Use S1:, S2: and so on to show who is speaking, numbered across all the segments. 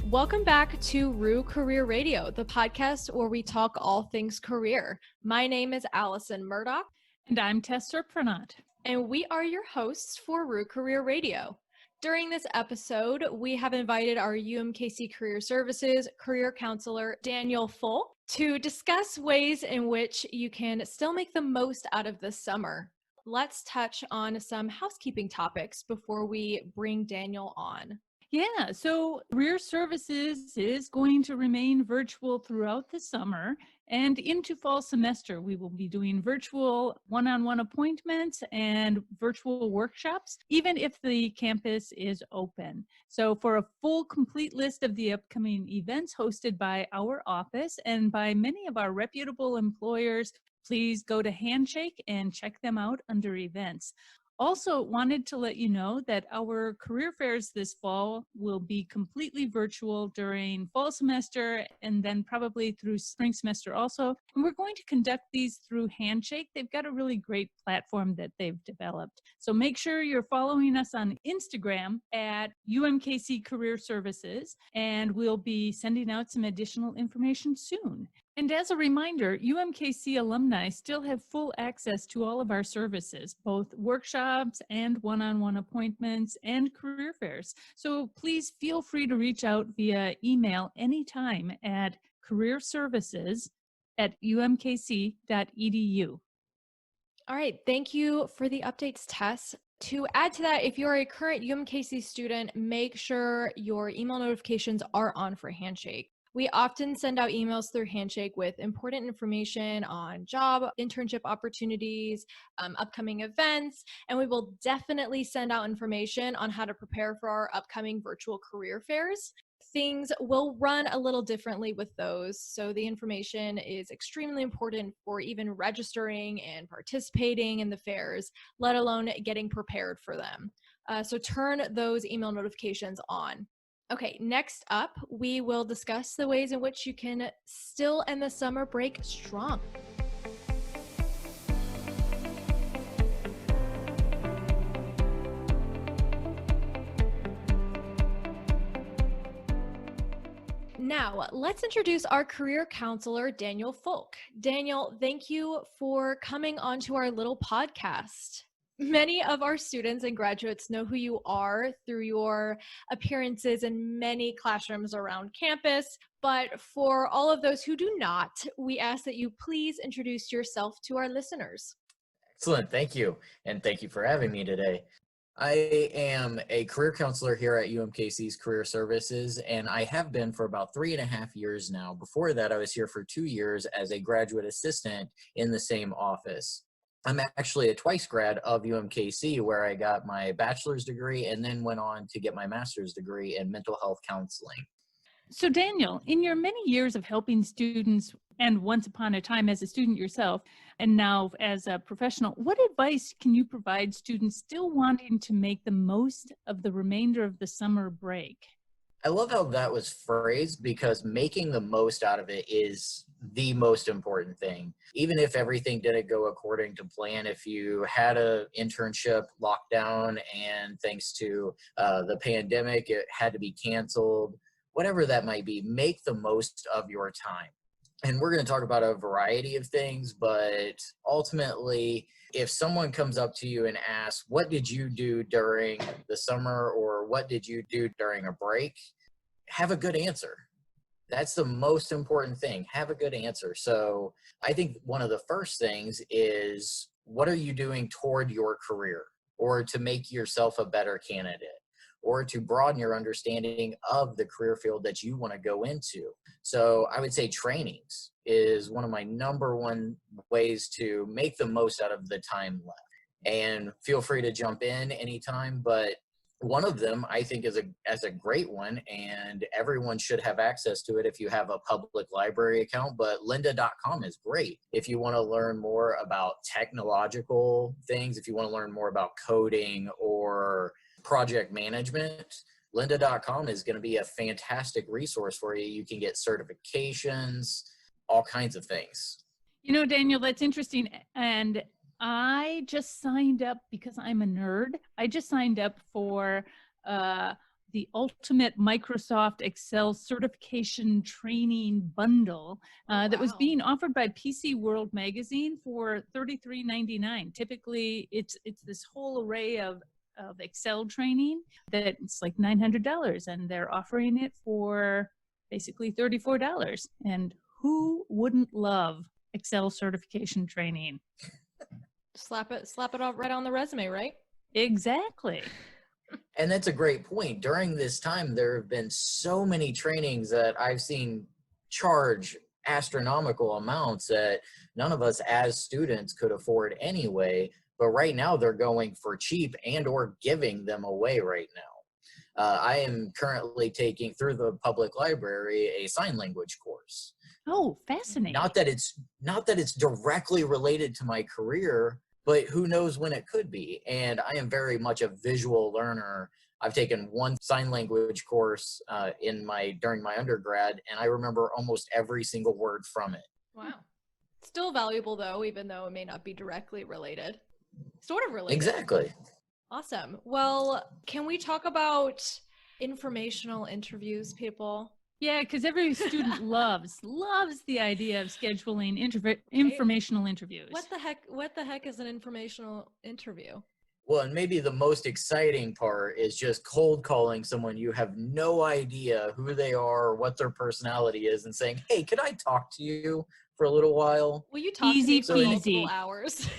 S1: Welcome back to Roo Career Radio, the podcast where we talk all things career. My name is Allison Murdoch.
S2: And I'm Tessa Pranat.
S1: And we are your hosts for Roo Career Radio. During this episode, we have invited our UMKC Career Services career counselor, Daniel Folk, to discuss ways in which you can still make the most out of the summer. Let's touch on some housekeeping topics before we bring Daniel on.
S2: Yeah, so Career Services is going to remain virtual throughout the summer and into fall semester. We will be doing virtual one-on-one appointments and virtual workshops, even if the campus is open. So for a full, complete list of the upcoming events hosted by our office and by many of our reputable employers, please go to Handshake and check them out under events. Also wanted to let you know that our career fairs this fall will be completely virtual during fall semester and then probably through spring semester also. And we're going to conduct these through Handshake. They've got a really great platform that they've developed. So make sure you're following us on Instagram at UMKC Career Services, and we'll be sending out some additional information soon. And as a reminder, UMKC alumni still have full access to all of our services, both workshops and one-on-one appointments and career fairs. So please feel free to reach out via email anytime at careerservices@umkc.edu.
S1: All right, thank you for the updates, Tess. To add to that, if you're a current UMKC student, make sure your email notifications are on for Handshake. We often send out emails through Handshake with important information on job, internship opportunities, upcoming events, and we will definitely send out information on how to prepare for our upcoming virtual career fairs. Things will run a little differently with those, so the information is extremely important for even registering and participating in the fairs, let alone getting prepared for them. So turn those email notifications on. Okay, next up, we will discuss the ways in which you can still end the summer break strong. Now, let's introduce our career counselor, Daniel Folk. Daniel, thank you for coming onto our little podcast. Many of our students and graduates know who you are through your appearances in many classrooms around campus, but for all of those who do not, we ask that you please introduce yourself to our listeners.
S3: Excellent, thank you, and thank you for having me today. I am a career counselor here at UMKC's Career Services, and I have been for about 3.5 years now. Before that, I was here for 2 years as a graduate assistant in the same office. I'm actually a twice grad of UMKC, where I got my bachelor's degree and then went on to get my master's degree in mental health counseling.
S2: So Daniel, in your many years of helping students, and once upon a time as a student yourself, and now as a professional, what advice can you provide students still wanting to make the most of the remainder of the summer break?
S3: I love how that was phrased, because making the most out of it is the most important thing. Even if everything didn't go according to plan, if you had an internship lockdown and thanks to the pandemic, it had to be canceled, whatever that might be, make the most of your time. And we're going to talk about a variety of things, but ultimately, if someone comes up to you and asks, what did you do during the summer, or what did you do during a break? Have a good answer. That's the most important thing. Have a good answer. So I think one of the first things is, what are you doing toward your career, or to make yourself a better candidate, or to broaden your understanding of the career field that you want to go into? So I would say trainings is one of my number one ways to make the most out of the time left. And feel free to jump in anytime, but one of them I think is a great one, and everyone should have access to it if you have a public library account, but lynda.com is great. If you want to learn more about technological things, if you want to learn more about coding or project management, lynda.com is going to be a fantastic resource for you. You can get certifications, all kinds of things.
S2: You know, Daniel, that's interesting. And I just signed up because I'm a nerd. I just signed up for the ultimate Microsoft Excel certification training bundle that was
S1: wow.
S2: being offered by PC World magazine for $33.99. Typically, it's this whole array of Excel training that it's like $900, and they're offering it for basically $34. And who wouldn't love Excel certification training?
S1: Slap it off right on the resume, right?
S2: Exactly.
S3: And that's a great point. During this time, there have been so many trainings that I've seen charge astronomical amounts that none of us as students could afford anyway. But right now they're going for cheap and or giving them away right now. I am currently taking through the public library a sign language course.
S2: Oh, fascinating.
S3: Not that it's directly related to my career, but who knows when it could be. And I am very much a visual learner. I've taken one sign language course during my undergrad, and I remember almost every single word from it.
S1: Wow. Still valuable though, even though it may not be directly related. Sort of related.
S3: Exactly.
S1: Awesome. Well, can we talk about informational interviews, people?
S2: Yeah, because every student loves the idea of scheduling informational interviews.
S1: What the heck is an informational interview?
S3: Well, and maybe the most exciting part is just cold calling someone you have no idea who they are or what their personality is and saying, hey, could I talk to you for a little while?
S1: Will you talk
S2: Easy
S1: to me for multiple
S2: peasy.
S1: hours?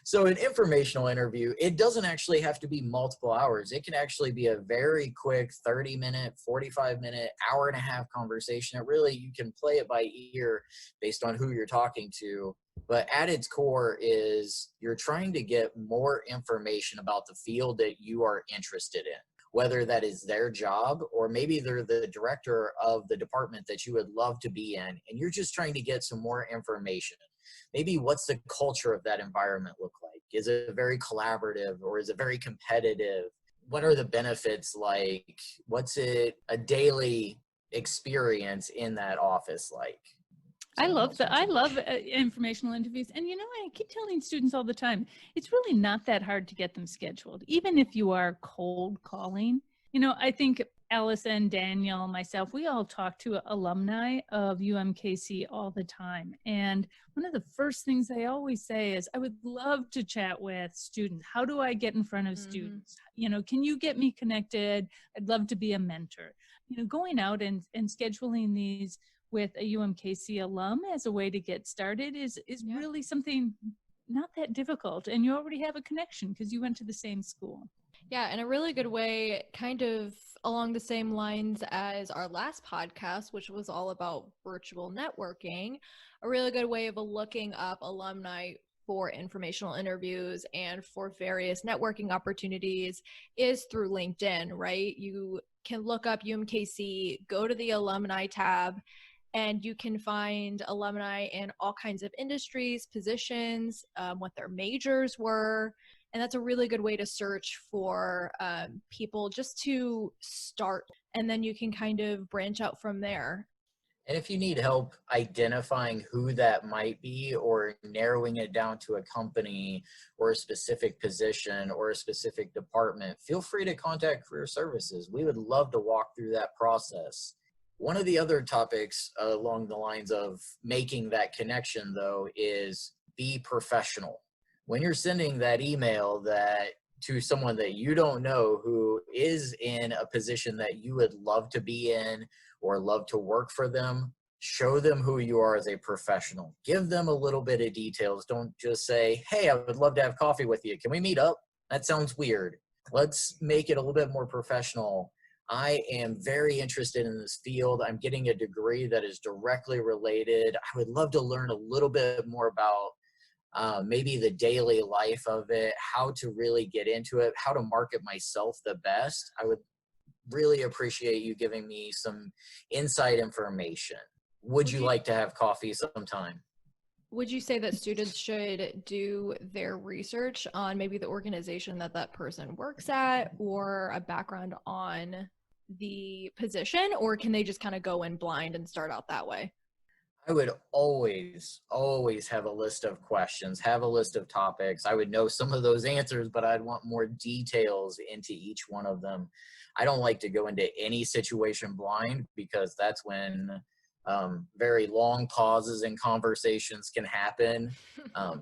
S3: So an informational interview, it doesn't actually have to be multiple hours. It can actually be a very quick 30-minute, 45-minute, hour and a half conversation. You can play it by ear based on who you're talking to. But at its core is you're trying to get more information about the field that you are interested in, whether that is their job or maybe they're the director of the department that you would love to be in, and you're just trying to get some more information. Maybe what's the culture of that environment look like? Is it very collaborative or is it very competitive? What are the benefits like? What's a daily experience in that office like?
S2: I love informational interviews. And I keep telling students all the time, it's really not that hard to get them scheduled, even if you are cold calling. I think Allison, Daniel, myself, we all talk to alumni of UMKC all the time. And one of the first things I always say is, I would love to chat with students. How do I get in front of students? Can you get me connected? I'd love to be a mentor. Going out and scheduling these with a UMKC alum as a way to get started is really something not that difficult. And you already have a connection because you went to the same school.
S1: Yeah, and a really good way, kind of along the same lines as our last podcast, which was all about virtual networking, a really good way of looking up alumni for informational interviews and for various networking opportunities is through LinkedIn, right? You can look up UMKC, go to the alumni tab, and you can find alumni in all kinds of industries, positions, what their majors were. And that's a really good way to search for people just to start. And then you can kind of branch out from there.
S3: And if you need help identifying who that might be or narrowing it down to a company or a specific position or a specific department, feel free to contact Career Services. We would love to walk through that process. One of the other topics along the lines of making that connection, though, is be professional. When you're sending that email to someone that you don't know who is in a position that you would love to be in or love to work for them, show them who you are as a professional. Give them a little bit of details. Don't just say, hey, I would love to have coffee with you. Can we meet up? That sounds weird. Let's make it a little bit more professional. I am very interested in this field. I'm getting a degree that is directly related. I would love to learn a little bit more about maybe the daily life of it, how to really get into it, how to market myself the best. I would really appreciate you giving me some inside information. Would you like to have coffee sometime?
S1: Would you say that students should do their research on maybe the organization that person works at or a background on the position, or can they just kind of go in blind and start out that way?
S3: I would always have a list of questions, have a list of topics. I would know some of those answers, but I'd want more details into each one of them. I don't like to go into any situation blind, because that's when very long pauses in conversations can happen.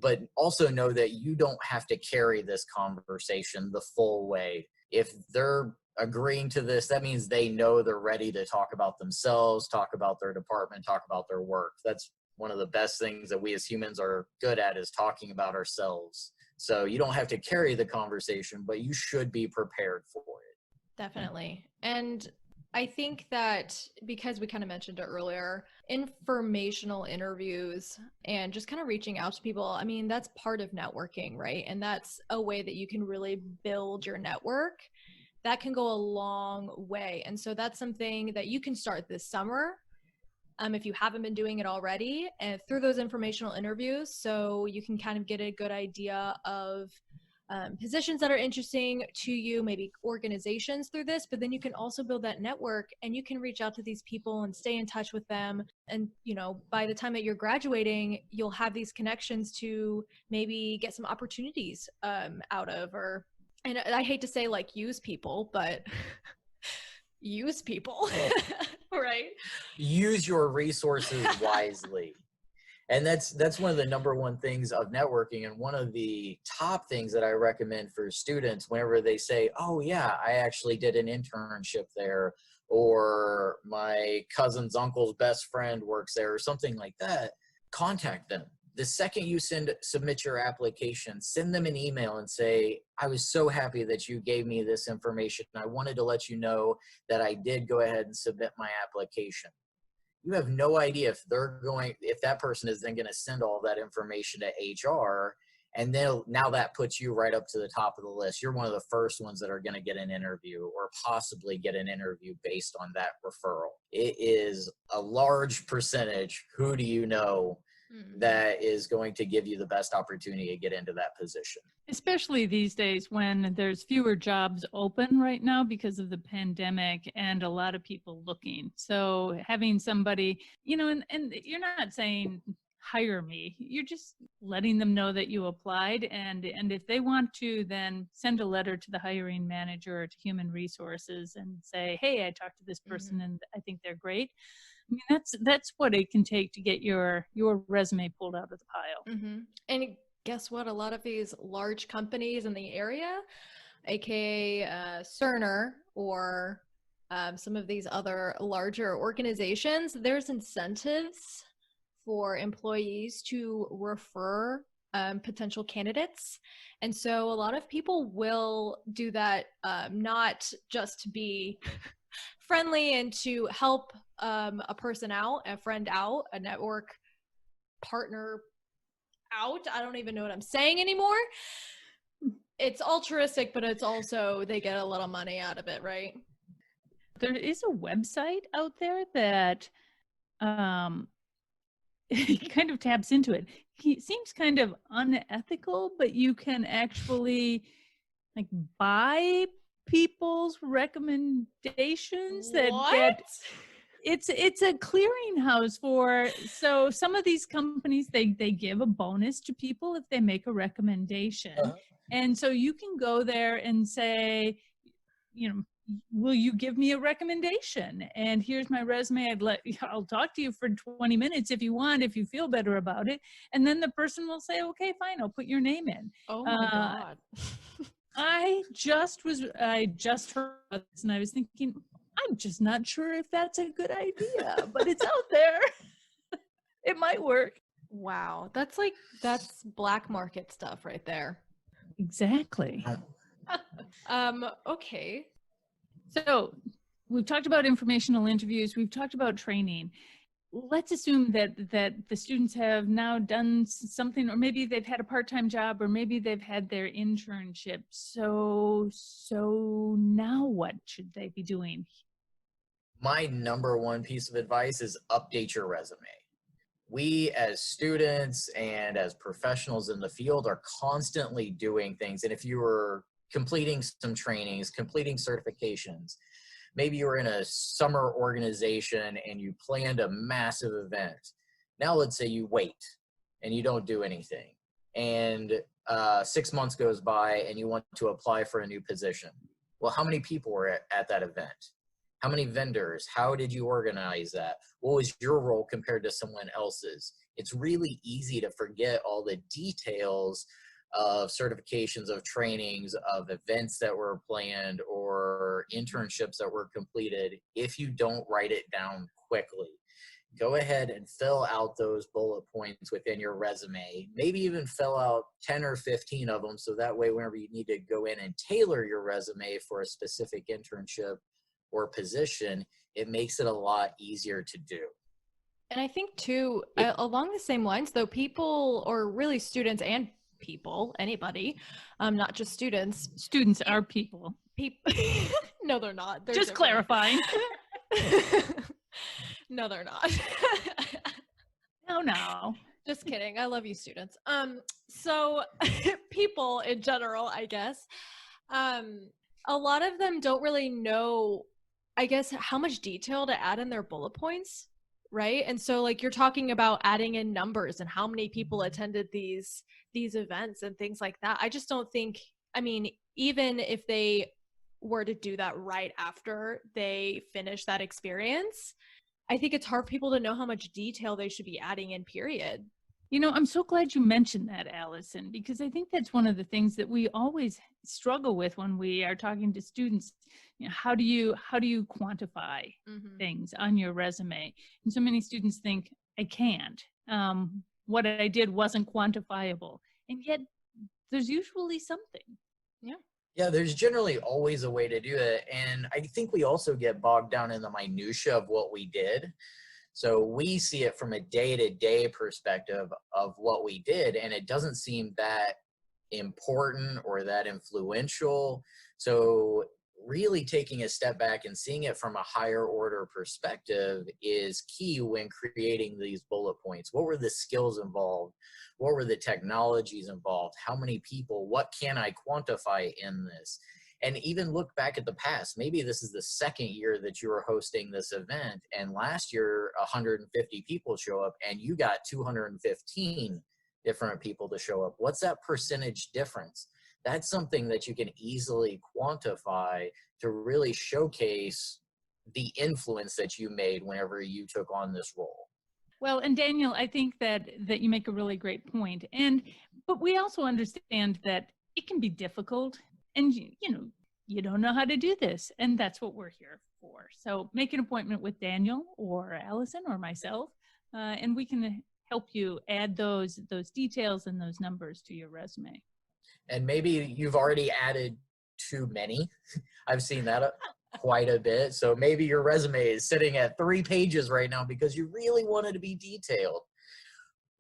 S3: But also know that you don't have to carry this conversation the full way. If they're agreeing to this, that means they know they're ready to talk about themselves, talk about their department, talk about their work. That's one of the best things that we as humans are good at, is talking about ourselves. So you don't have to carry the conversation, but you should be prepared for it.
S1: Definitely. And I think that, because we kind of mentioned it earlier, informational interviews and just kind of reaching out to people, I mean, that's part of networking, right? And that's a way that you can really build your network. That can go a long way. And so that's something that you can start this summer, if you haven't been doing it already, and through those informational interviews, so you can kind of get a good idea of positions that are interesting to you, maybe organizations through this, but then you can also build that network, and you can reach out to these people and stay in touch with them. And, you know, by the time that you're graduating, you'll have these connections to maybe get some opportunities out of, or, and I hate to say like use people, but use people, right?
S3: Use your resources wisely. And that's one of the number one things of networking. And one of the top things that I recommend for students whenever they say, oh yeah, I actually did an internship there, or my cousin's uncle's best friend works there, or something like that, contact them. The second you submit your application, send them an email and say, I was so happy that you gave me this information. I wanted to let you know that I did go ahead and submit my application. You have no idea if that person is then going to send all that information to HR, and then now that puts you right up to the top of the list. You're one of the first ones that are going to get an interview, or possibly get an interview based on that referral. It is a large percentage. Who do you know that is going to give you the best opportunity to get into that position?
S2: Especially these days when there's fewer jobs open right now because of the pandemic, and a lot of people looking. So having somebody, you know, and you're not saying hire me, you're just letting them know that you applied. And if they want to, then send a letter to the hiring manager or to human resources and say, hey, I talked to this person and I think they're great. I mean, that's what it can take to get your resume pulled out of the pile.
S1: And guess what? A lot of these large companies in the area, aka Cerner, or some of these other larger organizations, there's incentives for employees to refer potential candidates. And so a lot of people will do that, not just to be friendly and to help a person out, a friend out, a network partner out. I don't even know what I'm saying anymore. It's altruistic, but it's also, they get a little money out of it, right?
S2: There is a website out there that kind of taps into it. It seems kind of unethical, but you can actually like buy people's recommendations that get, it's a clearinghouse for, so some of these companies, they give a bonus to people if they make a recommendation. And so you can go there and say, you know, will you give me a recommendation? And here's my resume. I'll talk to you for 20 minutes if you want, if you feel better about it. And then the person will say, okay, fine, I'll put your name in.
S1: Oh my God.
S2: I just heard about this and I was thinking, I'm just not sure if that's a good idea, but it's out there. It might work.
S1: Wow. That's black market stuff right there.
S2: Exactly.
S1: Okay.
S2: So we've talked about informational interviews. We've talked about training. Let's assume that the students have now done something, or maybe they've had a part-time job, or maybe they've had their internship. So now what should they be doing?
S3: My number one piece of advice is update your resume. We as students and as professionals in the field are constantly doing things. And if you were completing some trainings, completing certifications, maybe you were in a summer organization and you planned a massive event. Now let's say you wait and you don't do anything, and 6 months goes by and you want to apply for a new position. Well, how many people were at that event? How many vendors? How did you organize that? What was your role compared to someone else's? It's really easy to forget all the details of certifications, of trainings, of events that were planned or internships that were completed if you don't write it down quickly. Go ahead and fill out those bullet points within your resume. Maybe even fill out 10 or 15 of them, so that way whenever you need to go in and tailor your resume for a specific internship or position, it makes it a lot easier to do.
S1: And I think too, along the same lines though, people, or really students and people, anybody, not just students.
S2: Students are people.
S1: No, they're not. They're
S2: just
S1: different.
S2: clarifying.
S1: No, they're not.
S2: No.
S1: Just kidding. I love you, students. So people in general, I guess, a lot of them don't really know, I guess, how much detail to add in their bullet points, right? And so like you're talking about adding in numbers and how many people attended these events and things like that. I just don't think, I mean, even if they were to do that right after they finish that experience, I think it's hard for people to know how much detail they should be adding in, period.
S2: You know, I'm so glad you mentioned that, Allison, because I think that's one of the things that we always struggle with when we are talking to students. You know, how do you quantify things on your resume? And so many students think, I can't. What I did wasn't quantifiable. And yet there's usually something.
S1: Yeah.
S3: Yeah, there's generally always a way to do it. And I think we also get bogged down in the minutia of what we did. So we see it from a day-to-day perspective of what we did, and it doesn't seem that important or that influential. So really taking a step back and seeing it from a higher order perspective is key when creating these bullet points. What were the skills involved? What were the technologies involved? How many people? What can I quantify in this? And even look back at the past. Maybe this is the second year that you were hosting this event, and last year 150 people show up and you got 215 different people to show up. What's that percentage difference? That's something that you can easily quantify to really showcase the influence that you made whenever you took on this role.
S2: Well, and Daniel, I think that you make a really great point. But we also understand that it can be difficult, and you don't know how to do this, and that's what we're here for. So make an appointment with Daniel or Allison or myself, and we can help you add those details and those numbers to your resume.
S3: And maybe you've already added too many. I've seen that quite a bit. So maybe your resume is sitting at 3 pages right now because you really wanted to be detailed.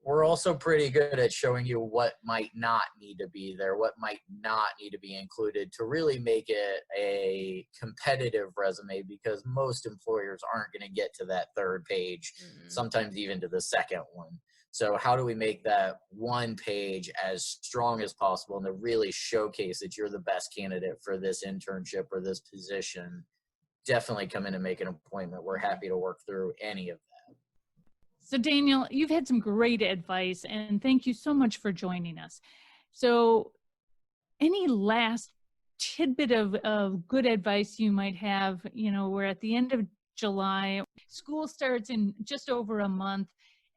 S3: We're also pretty good at showing you what might not need to be there, what might not need to be included to really make it a competitive resume, because most employers aren't going to get to that 3rd page, sometimes even to the 2nd one. So how do we make that 1 page as strong as possible and to really showcase that you're the best candidate for this internship or this position? Definitely come in and make an appointment. We're happy to work through any of that.
S2: So Daniel, you've had some great advice, and thank you so much for joining us. So any last tidbit of good advice you might have? We're at the end of July. School starts in just over a month.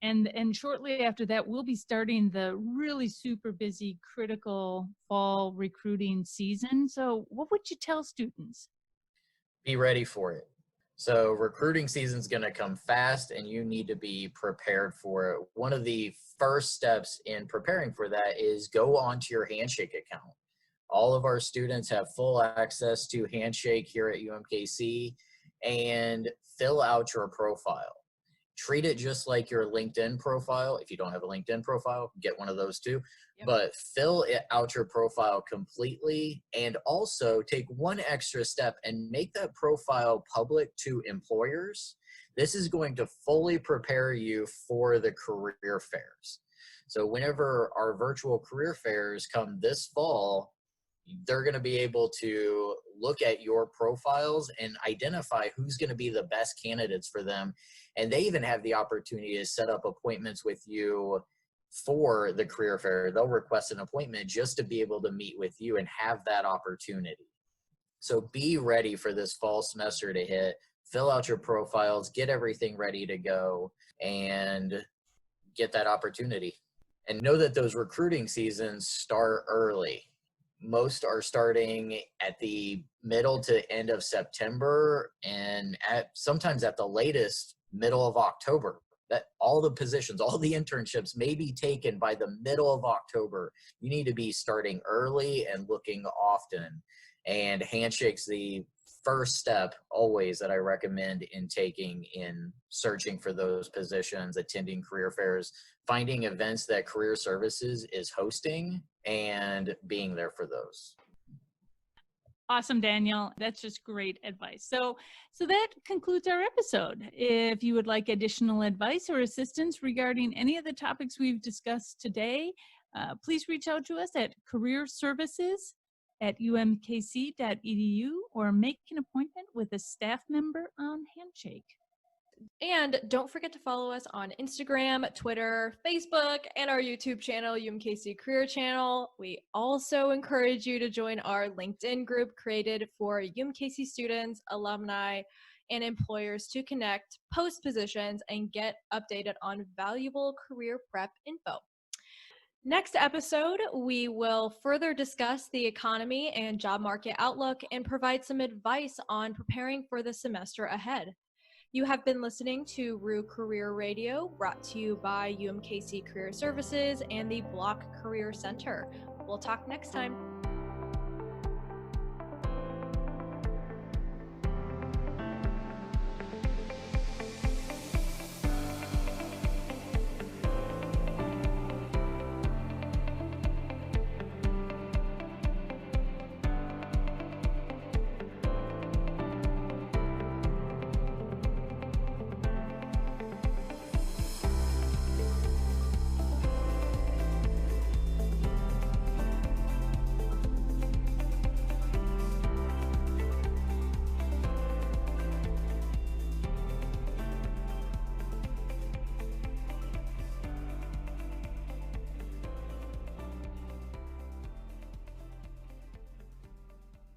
S2: And shortly after that, we'll be starting the really super busy, critical fall recruiting season. So what would you tell students?
S3: Be ready for it. So recruiting season is going to come fast, and you need to be prepared for it. One of the first steps in preparing for that is go onto your Handshake account. All of our students have full access to Handshake here at UMKC, and fill out your profile. Treat it just like your LinkedIn profile. If you don't have a LinkedIn profile, get one of those too. Yep. But fill out your profile completely, and also take one extra step and make that profile public to employers. This is going to fully prepare you for the career fairs. So whenever our virtual career fairs come this fall, they're going to be able to look at your profiles and identify who's going to be the best candidates for them. And they even have the opportunity to set up appointments with you for the career fair. They'll request an appointment just to be able to meet with you and have that opportunity. So be ready for this fall semester to hit. Fill out your profiles, get everything ready to go, and get that opportunity. And know that those recruiting seasons start early. Most are starting at the middle to end of September, and sometimes at the latest, middle of October. That all the positions, all the internships may be taken by the middle of October. You need to be starting early and looking often. And Handshake's the first step always that I recommend in searching for those positions, attending career fairs, finding events that Career Services is hosting, and being there for those.
S2: Awesome, Daniel. That's just great advice. So that concludes our episode. If you would like additional advice or assistance regarding any of the topics we've discussed today, please reach out to us at careerservices@umkc.edu or make an appointment with a staff member on Handshake.
S1: And don't forget to follow us on Instagram, Twitter, Facebook, and our YouTube channel, UMKC Career Channel. We also encourage you to join our LinkedIn group created for UMKC students, alumni, and employers to connect, post positions, and get updated on valuable career prep info. Next episode, we will further discuss the economy and job market outlook and provide some advice on preparing for the semester ahead. You have been listening to Roo Career Radio, brought to you by UMKC Career Services and the Block Career Center. We'll talk next time.